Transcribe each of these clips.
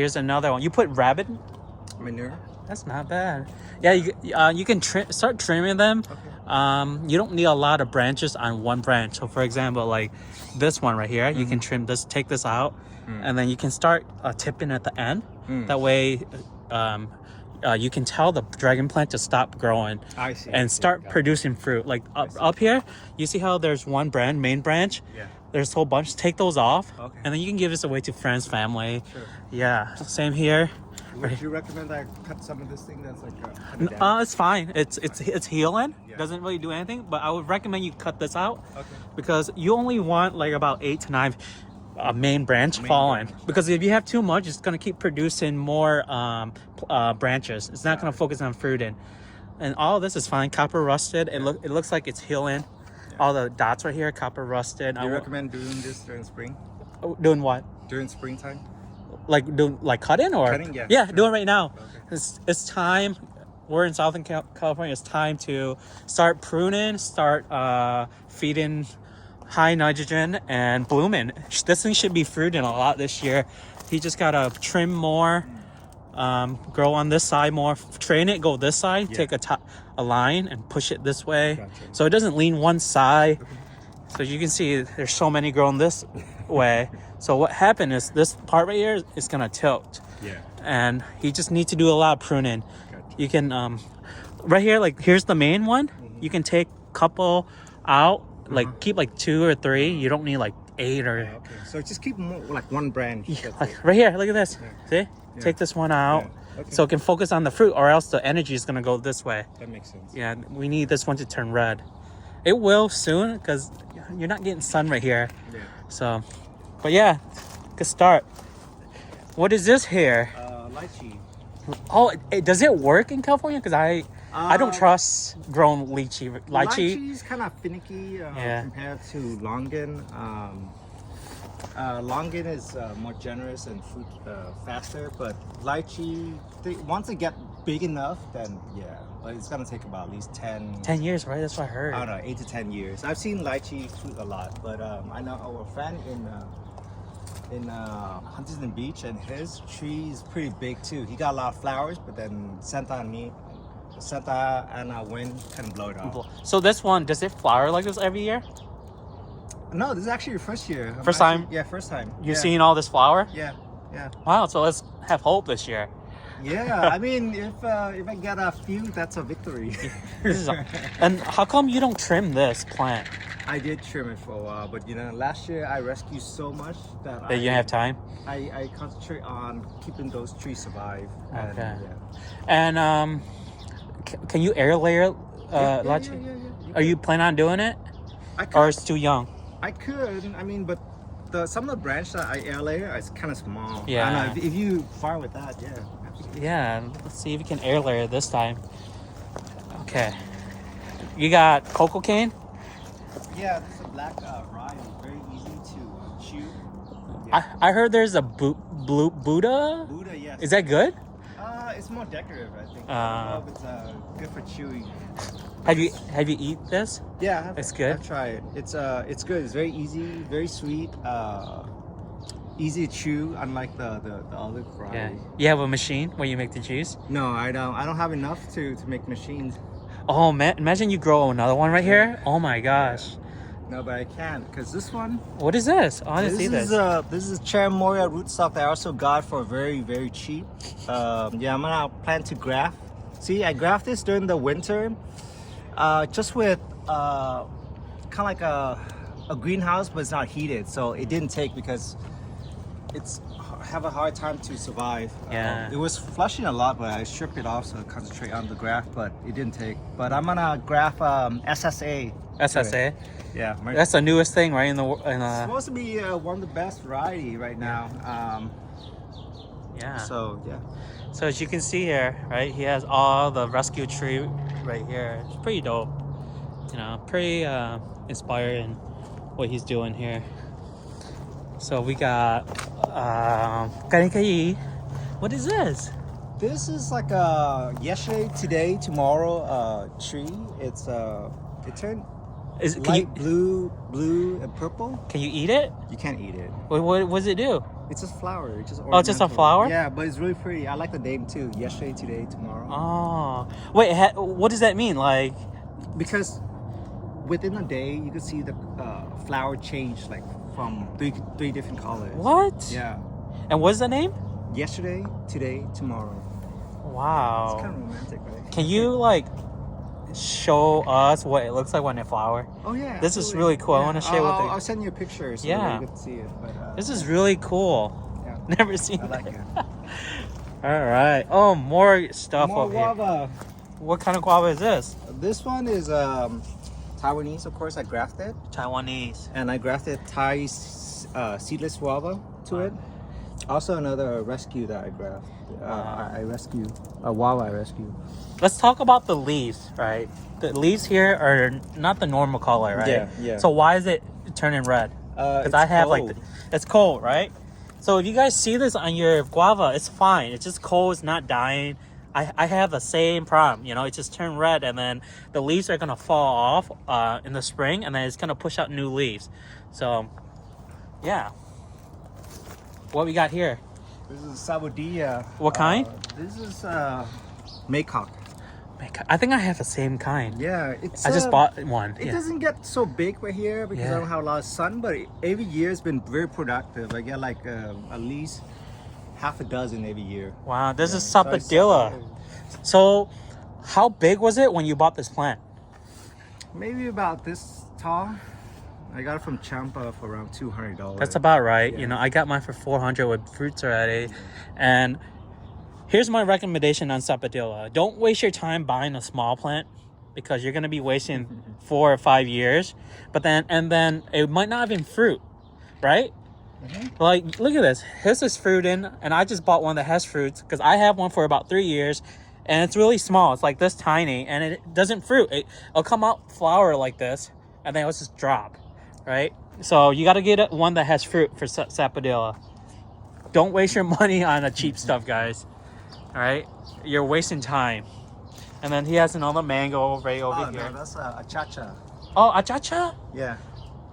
Here's another one. You put rabbit manure. That's not bad. Yeah, you can start trimming them. Okay. You don't need a lot of branches on one branch. So for example, like this one right here, you can trim this, take this out, and then you can start tipping at the end. That way, you can tell the dragon plant to stop growing. I see. And start producing fruit. Like up here, you see how there's one main branch? Yeah. There's a whole bunch. Take those off, Okay. and then you can give this away to friends, family. Sure. Yeah, same here. Would you recommend I cut some of this thing that's like It's fine. It's healing. Yeah. Doesn't really do anything. But I would recommend you cut this out. Okay. Because you only want like about 8 to 9 main branch falling. Because if you have too much, it's gonna keep producing more branches. It's not gonna focus on fruiting. And all of this is fine. Copper rusted. It looks like it's healing. Yeah. All the dots right here, copper rusted. Do you recommend doing this during spring? Doing what? During springtime? Like cutting or cutting, yeah. Yeah, do it right now. Okay. It's time. We're in Southern California. It's time to start pruning, start feeding high nitrogen and blooming. This thing should be fruiting a lot this year. You just gotta trim more, grow on this side more, train it, go this side, take a line and push it this way. Gotcha. So it doesn't lean one side. So you can see there's so many growing this way. So what happened is this part right here is gonna tilt. Yeah. And you just need to do a lot of pruning. Gotcha. You can right here, like here's the main one. You can take a couple out, like keep like 2 or 3. You don't need like 8 or. Okay. So just keep more, like one branch. Yeah, like right here, look at this. Yeah. See? Yeah. Take this one out. Yeah. Okay. So it can focus on the fruit, or else the energy is gonna go this way. That makes sense. Yeah, we need this one to turn red. It will soon, because you're not getting sun right here. Yeah. So, but yeah, good start. What is this here? Lychee. Oh, does it work in California? Because I don't trust grown lychee. Lychee is kind of finicky compared to longan. Longan is more generous and fruit faster, but lychee, once they get big enough, then but it's gonna take about at least 10 years, right? That's what I heard. I don't know, 8 to 10 years. I've seen lychee fruit a lot, but I know our friend in Huntington Beach, and his tree is pretty big too. He got a lot of flowers, but then Santa Ana wind kind of blow it off. So this one, does it flower like this every year? No, this is actually your first year. First time? Yeah, first time. You're seeing all this flower? Yeah, yeah. Wow, so let's have hope this year. Yeah, I mean, if I get a few, that's a victory. And how come you don't trim this plant? I did trim it for a while, but last year I rescued so much that you didn't have time. I concentrate on keeping those trees alive. Okay. And can you air layer lychee? Yeah. Are you planning on doing it? Or it's too young? I could. I mean, but some of the branch that I air layer is kind of small. Yeah. I don't know, if you fine with that, yeah. Yeah, let's see if you can air layer this time. Okay. You got cocoa cane? Yeah, this is a black rye. It's very easy to chew. Yeah. I heard there's a Buddha. Buddha, yes. Is that good? It's more decorative, I think. I don't know if it's good for chewing. Have you eat this? Yeah, it's good. I've tried it. It's good. It's very easy, very sweet. Easy to chew, unlike the olive variety. Yeah. You have a machine where you make the juice? No, I don't. I don't have enough to make machines. Oh man, imagine you grow another one right here. Oh my gosh. No, but I can't, because this one. What is this? I want to see this. This is Atemoya rootstock that I also got for very, very cheap. I'm gonna plan to graft. See, I graft this during the winter, just with kind of like a greenhouse, but it's not heated, so it didn't take because it's have a hard time to survive. Yeah. It was flushing a lot, but I stripped it off so I concentrate on the graft, but it didn't take. But I'm gonna graft SSA. SSA? Yeah. That's the newest thing, right? It's supposed to be one of the best variety right now. Yeah. So, yeah. So as you can see here, right, he has all the rescue tree right here. It's pretty dope. Pretty inspiring what he's doing here. So we got what is this? This is like a yesterday, today, tomorrow tree. It's it turned light blue and purple. Can you eat it? You can't eat it. What does it do? It's just flower. It's just Oh, it's just a ornamental. flower? Yeah, but it's really pretty. I like the name too. Yesterday, today, tomorrow. Oh, wait. What does that mean? Like, Because within a day, you can see the flower change like from three different colors. what? Yeah. And what's the name? Yesterday, today, tomorrow. Wow. It's kind of romantic, right? Can you like show us what it looks like when it flower? Oh yeah. This is absolutely. really cool. I Yeah. wanna share with you. I'll send you a picture so Yeah. that you can see it. But This is really cool. yeah, Never seen I like it. it. All right. Oh, more stuff More over here. guava. What kind of guava is this? This one is Taiwanese, of course. I grafted, Taiwanese. and I grafted Thai seedless guava to it. Also another rescue that I graft. I rescue a guava. I rescue. Let's talk about the leaves, right? The leaves here are not the normal color, right? Yeah, yeah. So why is it turning red? Because I have like, it's cold, right? So if you guys see this on your guava, it's fine. It's just cold. It's not dying. I have the same problem. You know, it just turned red, and then the leaves are gonna fall off in the spring, and then it's gonna push out new leaves. So, yeah. What we got here? This is Sapodilla. What kind? This is Maycock. I think I have the same kind. Yeah, it's. I just bought one. It Yeah. doesn't get so big right here because Yeah. I don't have a lot of sun, but every year it's been very productive. I get like at least half a dozen every year. Wow, this is So it's- Sapodilla. So, how big was it when you bought this plant? Maybe about this tall. I got it from Champa for around $200. That's about right. Yeah. You know, I got mine for 400 with fruits already. And here's my recommendation on Sapodilla. Don't waste your time buying a small plant because you're going to be wasting 4 or 5 years. But then it might not even fruit, right? Like, look at this. This is fruiting, and I just bought one that has fruits because I have one for about 3 years, and it's really small. It's like this tiny, and it doesn't fruit. It'll come out flower like this, and then it'll just drop, right? So you got to get one that has fruit for Sapodilla. Don't waste your money on the cheap stuff, guys. All right? You're wasting time. And then he has another mango right over Oh, here. no, that's Achacha. Oh, Achacha? Yeah.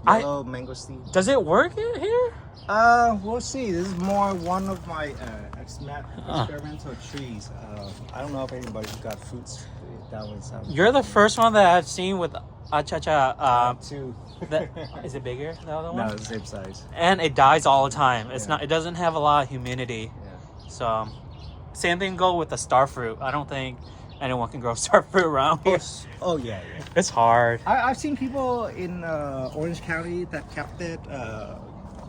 I- Yellow mango seed. Does it work here? We'll see. This is more one of my experimental trees. I don't know if anybody's got fruits down in South. You're the first one that I've seen with Achacha. Two. Is it bigger, the other No, one? it's the same size. And it dies all the time. It's Yeah. not. It doesn't have a lot of humidity. Yeah. So, same thing go with the star fruit. I don't think anyone can grow star fruit around here. Oh yeah, yeah. It's hard. I've seen people in Orange County that kept it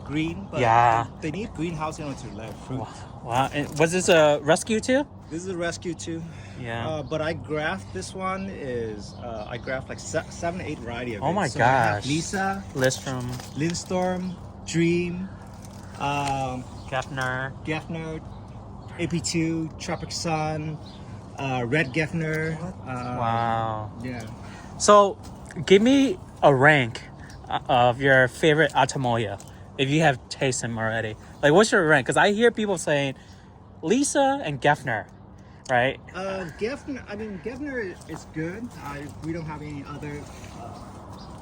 green, but Yeah. they need greenhouse in order to let fruit. Wow. And was this a rescue too? This is a rescue too. Yeah. But I graft. This one is I graft like 7 or 8 variety of it. Oh my So I have gosh. Lisa, List from Lindstorm, Dream, Gaffner. Gaffner, AP2, Tropic Sun, Red Gaffner. Wow. Yeah. So, give me a rank of your favorite Atemoya, if you have tasted them already. Like, what's your rank? Because I hear people saying Lisa and Gaffner, right? Gaffner. I mean, Gaffner is good. We don't have any other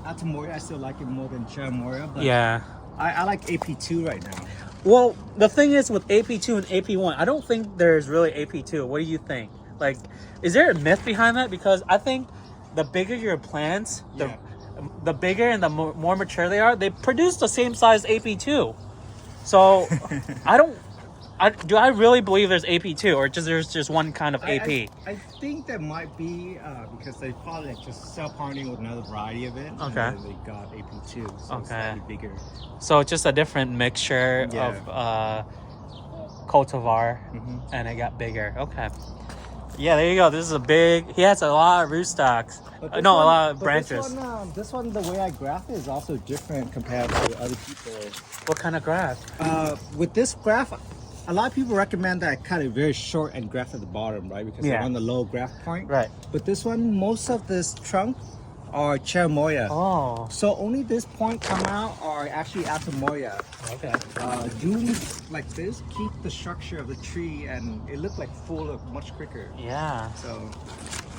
Atemoya. I still like it more than Cherimoya, but Yeah. I like AP2 right now. Well, the thing is with AP2 and AP1, I don't think there's really AP2. What do you think? Like, is there a myth behind that? Because I think the bigger your plants, Yeah. the bigger and the more mature they are, they produce the same size AP2. So, do I really believe there's AP2 or there's just one kind of AP? I think that might be because they probably just self-hardening with another variety of it. Okay. And then they got AP2, so it's Okay. slightly bigger. So it's just a different mixture Yeah. of cultivar, Mhm. and it got bigger. Okay. Yeah, there you go. This is a big. He has a lot of rootstocks. But No, this a one- lot of but branches. This one, the way I graft it is also different compared to other people. What kind of graft? With this graft, a lot of people recommend that I cut it very short and graft at the bottom, right? Because Yeah. they're on the low graft point. Right. But this one, most of this trunk are Cherimoya. Oh. So only this point come out are actually Atemoya. Okay. Doing like this keep the structure of the tree and it look like full of much quicker. Yeah. So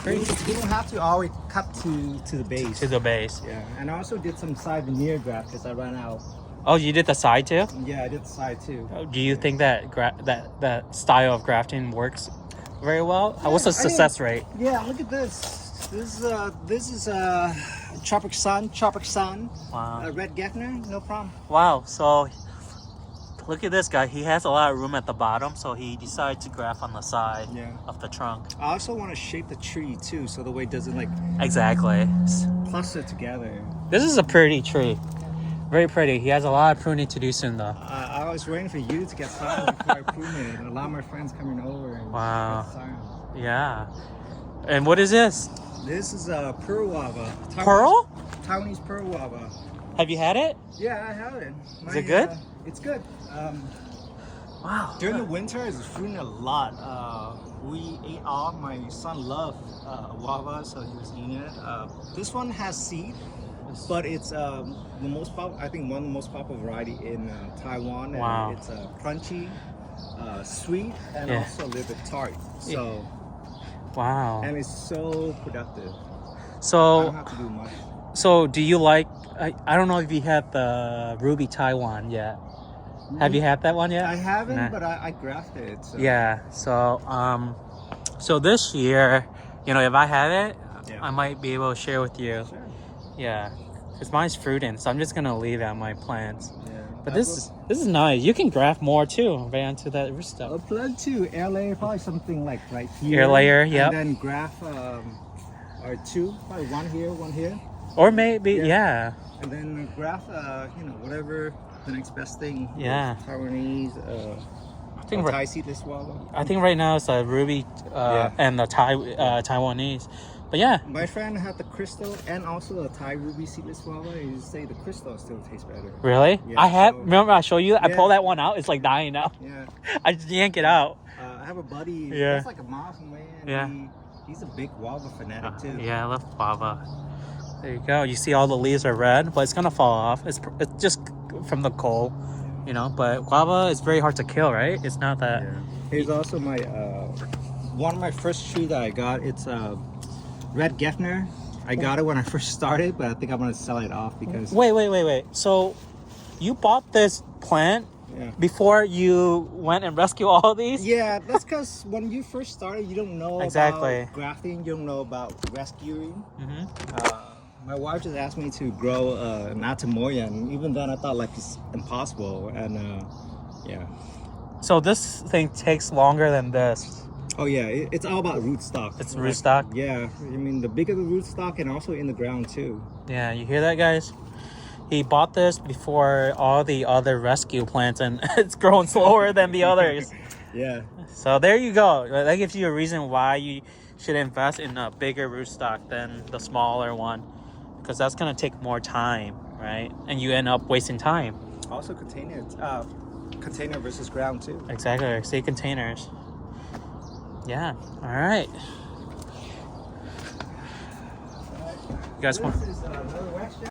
you don't have to always cut to the base. To the base. Yeah, and I also did some side veneer graft because I ran out Oh, you did the side too? Yeah, I did the side too. Do you think that that style of grafting works very well? What's the success rate? Yeah, look at this. This is Tropic Sun. Wow. Red Geffner, no problem. Wow. So look at this guy. He has a lot of room at the bottom, so he decided to graft on the side of the trunk. I also want to shape the tree too, so the way it doesn't like Exactly. cluster together. This is a pretty tree. Very pretty. He has a lot of pruning to do soon, though. I was waiting for you to get silent before I prune it. A lot of my friends coming over. And Wow. get silent. Yeah. And what is this? This is a pearl guava. Pearl? Taiwanese pearl guava. Have you had it? Yeah, I have it. Is it good? It's good. Wow. During the winter, it's fruiting a lot. We ate all. My son loved guava, so he was eating it. This one has seed. But it's the most I think one of the most popular variety in Taiwan. And Wow. it's crunchy, sweet, and also a little bit tart. So Wow. and it's so productive. I So, don't have to do much. so do you like? I don't know if you had the Ruby Taiwan yet. Have you had that one yet? I haven't, Nah. but I grafted it. So. Yeah. So so this year, you know, if I had it, Yeah. I might be able to share with you. Sure. Yeah. Because mine's fruiting, so I'm just gonna leave out my plants. Yeah. But this is nice. You can graft more too, right onto that root A stuff. plant too. Air layer, probably something like right here. Air layer, yep. And then graft or two, probably one here, Or maybe, yeah. and then graft. Whatever the next best thing. Yeah. Taiwanese. I think Thai seedless guava. I think right now it's a Ruby and the Taiwanese. But yeah, My friend had the crystal and also the Thai ruby seedless guava. He say the crystal still tastes better. really? Yeah, I have. so- Remember I showed you that? I Yeah. pulled that one out. It's like dying now. Yeah. I just yank it out. I have a buddy. Yeah. That's like a mile away. And Yeah. He's a big guava fanatic too. Yeah, I love guava. There you go. You see all the leaves are red, but it's gonna fall off. It's just from the cold, you know. But guava is very hard to kill, right? It's not that. Yeah. Here's also my one of my first tree that I got. It's Red Geffner. I got it when I first started, but I think I'm gonna sell it off because Wait. So, you bought this plant yeah. before you went and rescue all of these? Yeah, that's because when you first started, you don't know Exactly. about grafting. You don't know about rescuing. Mm-hmm. My wife just asked me to grow an Atemoya, and even then I thought like it's impossible. And yeah. So this thing takes longer than this. Oh yeah, it's all about rootstock. It's rootstock? Yeah, I mean the bigger the rootstock, and also in the ground too. Yeah, you hear that, guys? He bought this before all the other rescue plants, and it's growing slower than the others. Yeah. So there you go. That gives you a reason why you should invest in a bigger rootstock than the smaller one, because that's gonna take more time, right? And you end up wasting time. Also container versus ground too. Exactly. See, containers. Yeah. All right. You guys want? This is another wax